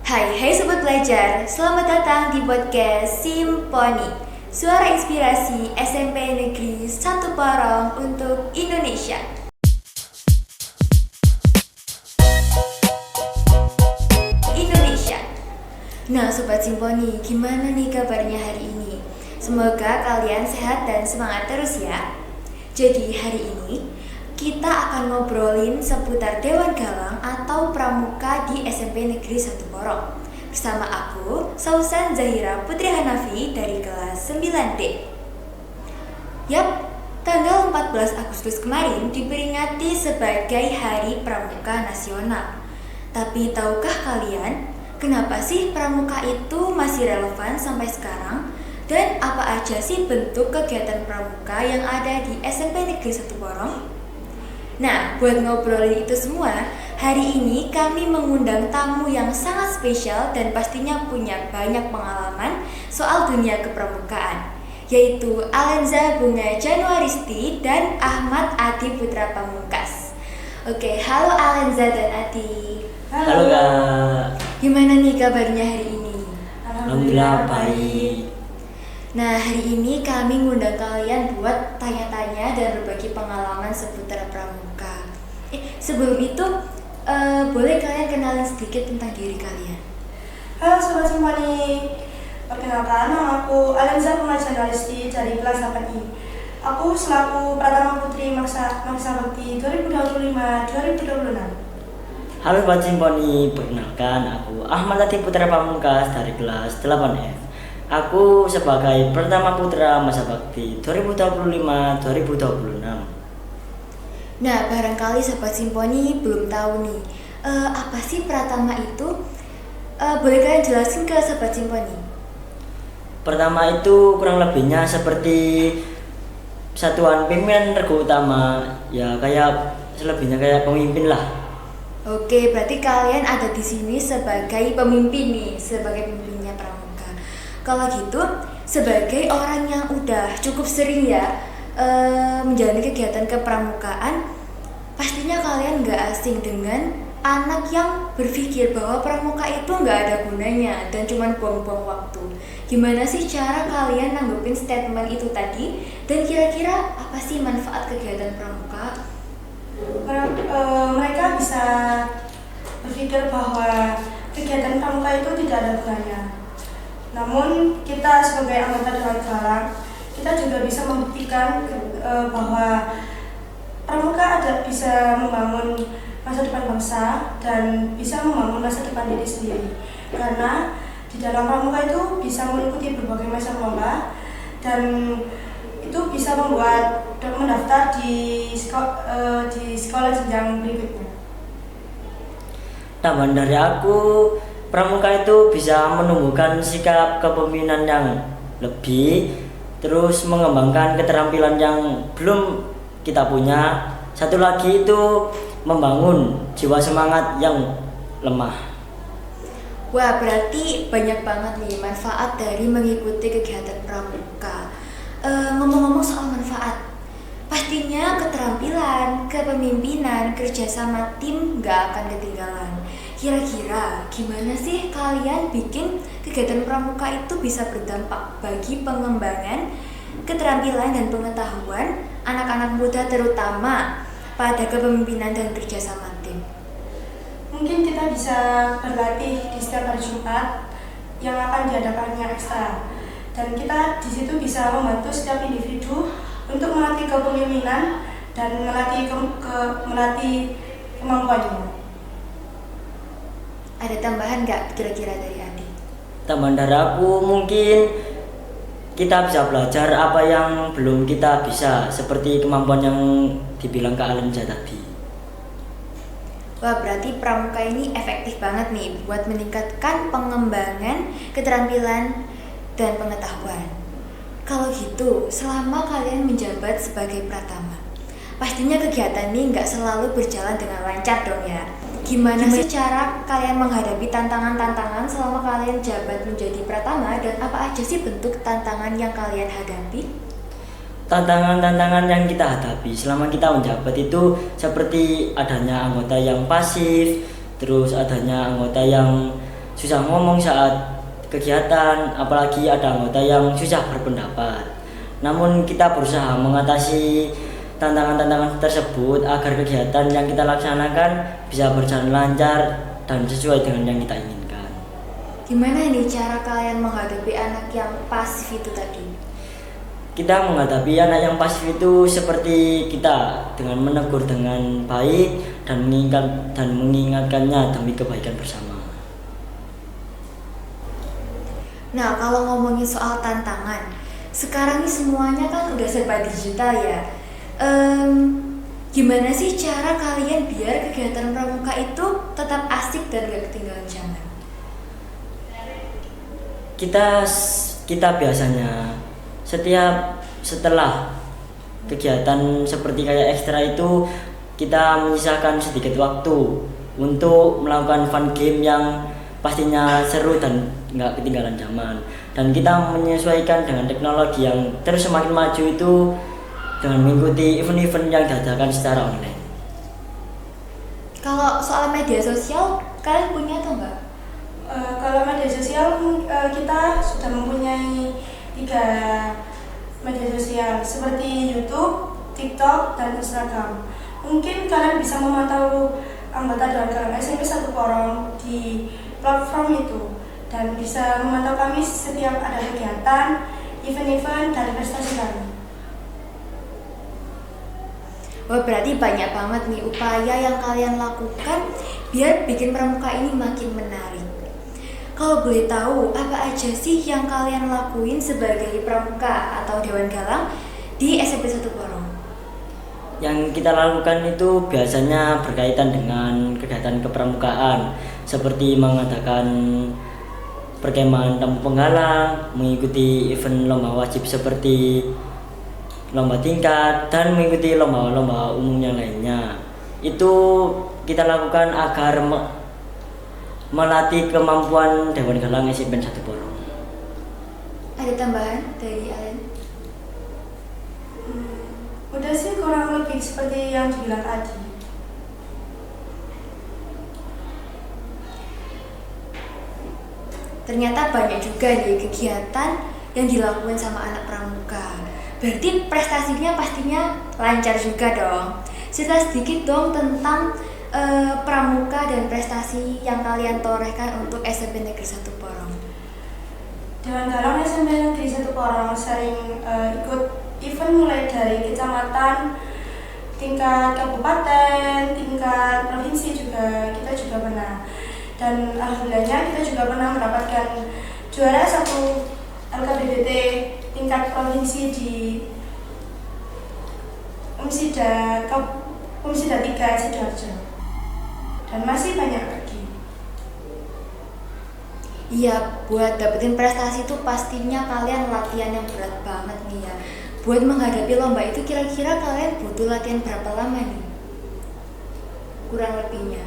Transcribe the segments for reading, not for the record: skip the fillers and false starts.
Hai Sobat Belajar, selamat datang di podcast Simponi, suara inspirasi SMP Negeri 1 Porong untuk Indonesia. Nah Sobat Simponi, gimana nih kabarnya hari ini? Semoga kalian sehat dan semangat terus ya. Jadi hari ini kita akan ngobrolin seputar Dewan Galang atau Pramuka di SMP Negeri 1 Porong. Bersama aku, Sausan Zahira Putri Hanafi dari kelas 9D. Yap, tanggal 14 Agustus kemarin diperingati sebagai Hari Pramuka Nasional. Tapi tahukah kalian, kenapa sih pramuka itu masih relevan sampai sekarang? Dan apa aja sih bentuk kegiatan pramuka yang ada di SMP Negeri 1 Porong? Nah, buat ngobrolin itu semua, hari ini kami mengundang tamu yang sangat spesial dan pastinya punya banyak pengalaman soal dunia kepramukaan, yaitu Alenza Bunga Januaristi dan Ahmad Adi Putra Pamungkas. Oke, halo Alenza dan Adi. Halo Kak. Gimana nih kabarnya hari ini? Alhamdulillah baik. Nah, hari ini kami ngundang kalian buat tanya-tanya dan berbagi pengalaman seputar pramuka. Sebelum itu, boleh kalian kenalin sedikit tentang diri kalian? Halo Sobat Simponi, perkenalkan nama aku Alenza Bunga Januaristi dari kelas 8I. Aku selaku Pratama Putri Maksa Bakti 2025-2026. Halo Sobat Simponi, perkenalkan aku Ahmad Adi Putra Pamungkas dari kelas 8F. Aku sebagai Pratama Putra Masa Bakti 2025-2026. Nah, barangkali Sobat Simponi belum tahu nih, apa sih Pratama itu? Boleh kalian jelasin ke Sobat Simponi? Pertama itu kurang lebihnya seperti satuan pimpinan regu utama, ya kayak selebihnya kayak pemimpin lah. Oke, berarti kalian ada di sini sebagai pemimpin nih, sebagai pemimpinnya pramuka. Kalau gitu, sebagai orang yang udah cukup sering ya menjalani kegiatan kepramukaan, pastinya kalian gak asing dengan anak yang berpikir bahwa pramuka itu gak ada gunanya dan cuma buang-buang waktu. Gimana sih cara kalian nanggepin statement itu tadi? Dan kira-kira apa sih manfaat kegiatan pramuka? Mereka bisa berpikir bahwa kegiatan pramuka itu tidak ada gunanya. Namun kita sebagai anggota Dewan Galang, kita juga bisa membuktikan bahwa pramuka bisa membangun masa depan bangsa dan bisa membangun masa depan diri sendiri. Karena di dalam pramuka itu bisa mengikuti berbagai macam lomba dan itu bisa membuat mendaftar di sekolah jenjang berikutnya. Tambahan dari aku, pramuka itu bisa menumbuhkan sikap kepemimpinan yang lebih, terus mengembangkan keterampilan yang belum kita punya. Satu lagi itu membangun jiwa semangat yang lemah. Wah, berarti banyak banget nih manfaat dari mengikuti kegiatan pramuka. Ngomong-ngomong soal manfaat, pastinya keterampilan, kepemimpinan, kerjasama tim gak akan ketinggalan. Kira-kira gimana sih kalian bikin kegiatan pramuka itu bisa berdampak bagi pengembangan keterampilan dan pengetahuan anak-anak muda, terutama pada kepemimpinan dan kerjasama tim? Mungkin kita bisa berlatih di setiap hari Jumat yang akan diadakannya ekstra, dan kita di situ bisa membantu setiap individu untuk melatih kepemimpinan dan melatih kemampuannya. Ada tambahan nggak kira-kira dari Adi? Tambahan dari aku, mungkin kita bisa belajar apa yang belum kita bisa, seperti kemampuan yang dibilang Kak Alenza tadi. Wah, berarti pramuka ini efektif banget nih buat meningkatkan pengembangan keterampilan dan pengetahuan. Kalau gitu, selama kalian menjabat sebagai Pratama, pastinya kegiatan ini nggak selalu berjalan dengan lancar dong ya. Gimana sih cara kalian menghadapi tantangan-tantangan selama kalian jabat menjadi Pratama, dan apa aja sih bentuk tantangan yang kalian hadapi? Tantangan-tantangan yang kita hadapi selama kita menjabat itu seperti adanya anggota yang pasif, terus adanya anggota yang susah ngomong saat kegiatan, apalagi ada anggota yang susah berpendapat. Namun kita berusaha mengatasi tantangan-tantangan tersebut agar kegiatan yang kita laksanakan bisa berjalan lancar dan sesuai dengan yang kita inginkan. Gimana nih cara kalian menghadapi anak yang pasif itu tadi? Kita menghadapi anak yang pasif itu seperti kita dengan menegur dengan baik dan mengingatkannya demi kebaikan bersama. Nah, kalau ngomongin soal tantangan, sekarang ini semuanya kan udah serba digital ya. Gimana sih cara kalian biar kegiatan pramuka itu tetap asik dan gak ketinggalan zaman? Kita biasanya setelah kegiatan seperti kayak ekstra itu kita menyisakan sedikit waktu untuk melakukan fun game yang pastinya seru dan nggak ketinggalan zaman, dan kita menyesuaikan dengan teknologi yang terus semakin maju itu dengan mengikuti event-event yang diadakan secara online. Kalau soal media sosial kalian punya atau enggak? Kalau media sosial kita sudah mempunyai 3 media sosial seperti YouTube, TikTok, dan Instagram. Mungkin kalian bisa memantau anggota Dewan Galang SMP 1 Porong di platform itu dan bisa memantau kami setiap ada kegiatan, event-event, dan prestasi kami. Wah, berarti banyak banget nih upaya yang kalian lakukan biar bikin pramuka ini makin menarik. Kalau boleh tahu, apa aja sih yang kalian lakuin sebagai pramuka atau Dewan Galang di SMP 1 Porong? Yang kita lakukan itu biasanya berkaitan dengan kegiatan kepramukaan, seperti mengadakan perkemahan tamu penggalang, mengikuti event lomba wajib seperti lomba tingkat, dan mengikuti lomba-lomba umum yang lainnya. Itu kita lakukan agar melatih kemampuan Dewan Galang SMP 1 Porong. Ada tambahan dari Alen? Udah sih kurang lebih seperti yang dibilang tadi. Ternyata banyak juga nih kegiatan yang dilakukan sama anak pramuka. Berarti prestasinya pastinya lancar juga dong. Cerita sedikit dong tentang pramuka dan prestasi yang kalian torehkan untuk SMP Negeri 1 Porong. Dewan Galang SMP Negeri 1 Porong sering ikut event mulai dari kecamatan, tingkat kabupaten, tingkat provinsi kita juga pernah. Dan alhamdulillahnya kita juga pernah mendapatkan juara 1 LKBBT tingkat provinsi di Umsida 3 Sidoarjo. Dan masih banyak lagi. Iya, buat dapetin prestasi itu pastinya kalian latihan yang berat banget nih ya. Buat menghadapi lomba itu kira-kira kalian butuh latihan berapa lama nih? Kurang lebihnya?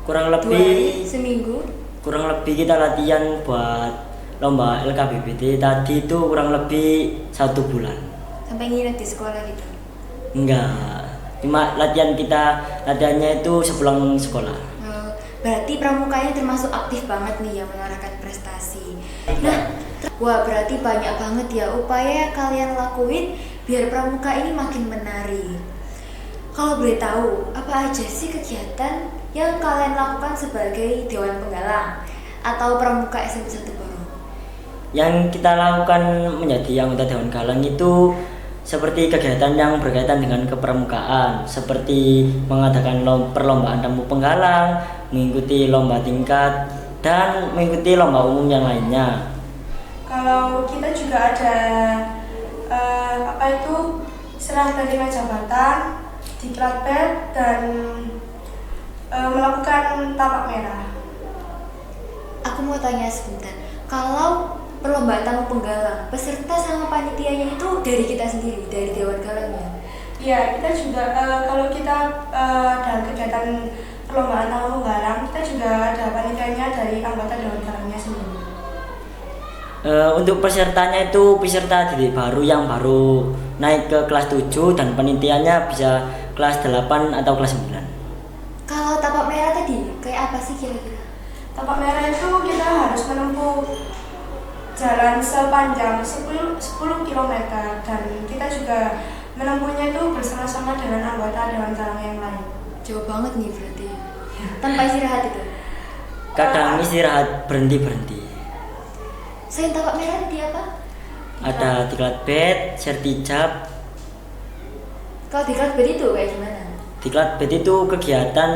Kurang 2 hari, lebih seminggu? kurang lebih kita latihan buat lomba LKBBT tadi itu kurang lebih 1 bulan. Sampai nginep di sekolah gitu? Enggak, cuma latihannya itu sepulang sekolah. Berarti pramukanya termasuk aktif banget nih yang menorehkan prestasi. Nah, wah berarti banyak banget ya upaya yang kalian lakuin biar pramuka ini makin menarik. Kalau boleh tahu, apa aja sih kegiatan yang kalian lakukan sebagai Dewan Penggalang atau pramuka SMP 1 Porong? Yang kita lakukan menjadi anggota Dewan Galang itu seperti kegiatan yang berkaitan dengan kepramukaan, seperti mengadakan perlombaan tamu penggalang, mengikuti lomba tingkat, dan mengikuti lomba umum yang lainnya. Kalau kita juga ada serah terima jabatan, diklat dan melakukan tapak merah. Aku mau tanya sebentar, kalau perlombaan tamu penggalang, peserta sama panitianya itu dari kita sendiri, dari Dewan Galangnya? Iya, kita juga kalau kita dalam kegiatan perlombaan tamu penggalang, kita juga ada panitianya dari anggota Dewan Galangnya sendiri. Untuk pesertanya itu peserta didik baru yang baru naik ke kelas 7 dan panitianya bisa kelas 8 atau kelas 9. Kalau tapak merah tadi, kayak apa sih kira-kira? Tapak merah itu kita jalan sepanjang 10 km dan kita juga menempuhnya itu bersama-sama dengan anggota Dewan Galang yang lain. Jauh banget nih berarti. Tanpa istirahat itu. Kadang istirahat berhenti. Selain tapak merah di apa? Ada diklat bed, sertijab. Kalau diklat bed itu kayak gimana? Diklat bed itu kegiatan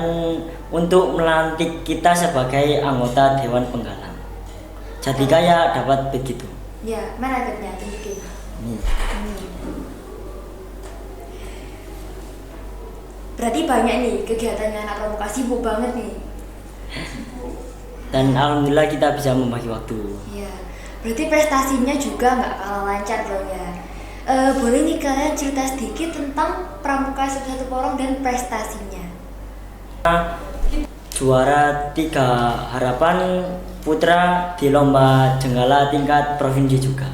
untuk melantik kita sebagai anggota Dewan Penggalang. Jadi kayak dapat begitu. Ya, mana bednya? Tunjukin. Nih. Berarti banyak nih kegiatannya anak pramuka, sibuk banget nih. Dan alhamdulillah kita bisa membagi waktu. Iya. Berarti prestasinya juga nggak kalah lancar dong ya. Boleh nih kalian cerita sedikit tentang Pramuka SMP 1 Porong dan prestasinya. Juara 3 harapan putra di lomba jenggala tingkat provinsi juga.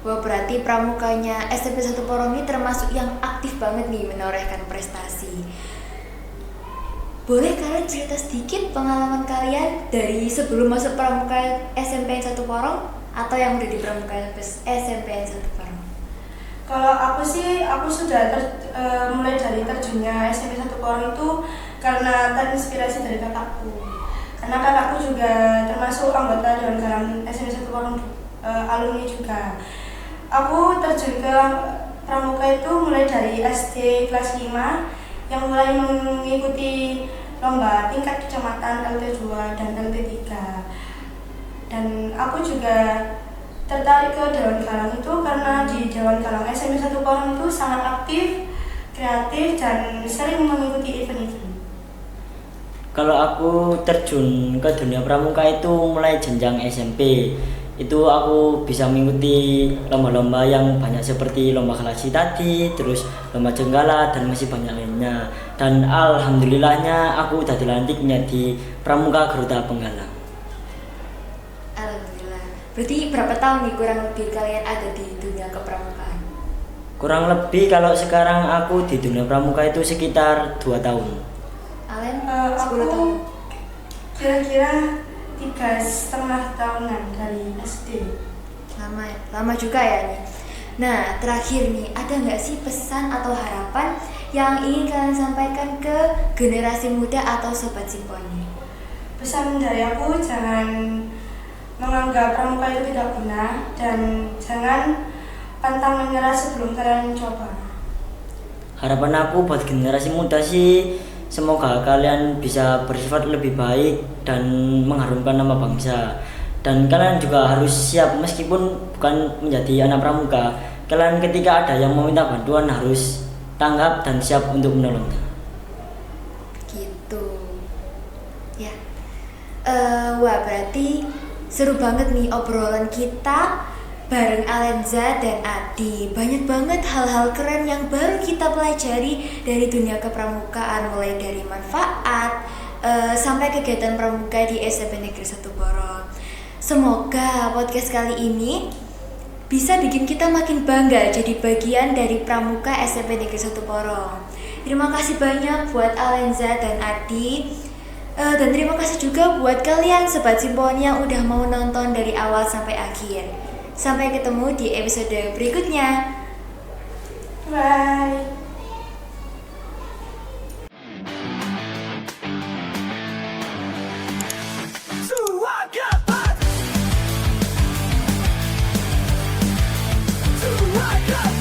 Wah, berarti pramukanya SMP 1 Porong ini termasuk yang aktif banget nih menorehkan prestasi. Boleh kalian cerita sedikit pengalaman kalian dari sebelum masuk pramuka SMP 1 Porong atau yang udah di pramuka SMP 1 Porong? Kalau aku sih, aku sudah mulai dari terjunnya SMP 1 Porong itu karena terinspirasi dari kakakku. Karena kakakku juga termasuk anggota Dewan Galang SMP 1 Porong, alumni juga. Aku terjun ke pramuka itu mulai dari SD kelas 5 yang mulai mengikuti lomba tingkat kecamatan LT2 dan LT3. Dan aku juga tertarik ke Dewan Galang itu karena di Dewan Galang SMP 1 Porong itu sangat aktif, kreatif, dan sering mengikuti event-event. Kalau aku terjun ke dunia pramuka itu mulai jenjang SMP. Itu aku bisa mengikuti lomba-lomba yang banyak seperti lomba galaksi tadi, terus lomba jenggala dan masih banyak lainnya. Dan alhamdulillahnya aku udah dilantik menjadi pramuka Garuda Penggalang. Alhamdulillah. Berarti berapa tahun nih kurang lebih kalian ada di dunia kepramukaan? Kurang lebih kalau sekarang aku di dunia pramuka itu sekitar 2 tahun. Alen 10 Aku tahun. kira-kira 3,5 tahunan dari SD. Lama juga ya nih. Nah, terakhir nih, ada nggak sih pesan atau harapan yang ingin kalian sampaikan ke generasi muda atau sobat Simponi? Pesan dari aku, jangan menganggap pramuka itu tidak guna dan jangan pantang menyerah sebelum kalian mencoba. Harapan aku buat generasi muda sih, semoga kalian bisa bersifat lebih baik dan mengharumkan nama bangsa. Dan kalian juga harus siap meskipun bukan menjadi anak pramuka. Kalian ketika ada yang meminta bantuan harus tanggap dan siap untuk menolongnya. Gitu. Ya. Wah, berarti seru banget nih obrolan kita bareng Alenza dan Adi. Banyak banget hal-hal keren yang baru kita pelajari dari dunia kepramukaan, mulai dari manfaat sampai kegiatan pramuka di SMP Negeri 1 Porong. Semoga podcast kali ini bisa bikin kita makin bangga jadi bagian dari pramuka SMP Negeri 1 Porong. Terima kasih banyak buat Alenza dan Adi. Dan terima kasih juga buat kalian Sobat Simponi yang udah mau nonton dari awal sampai akhir. Sampai ketemu di episode berikutnya. Bye. I got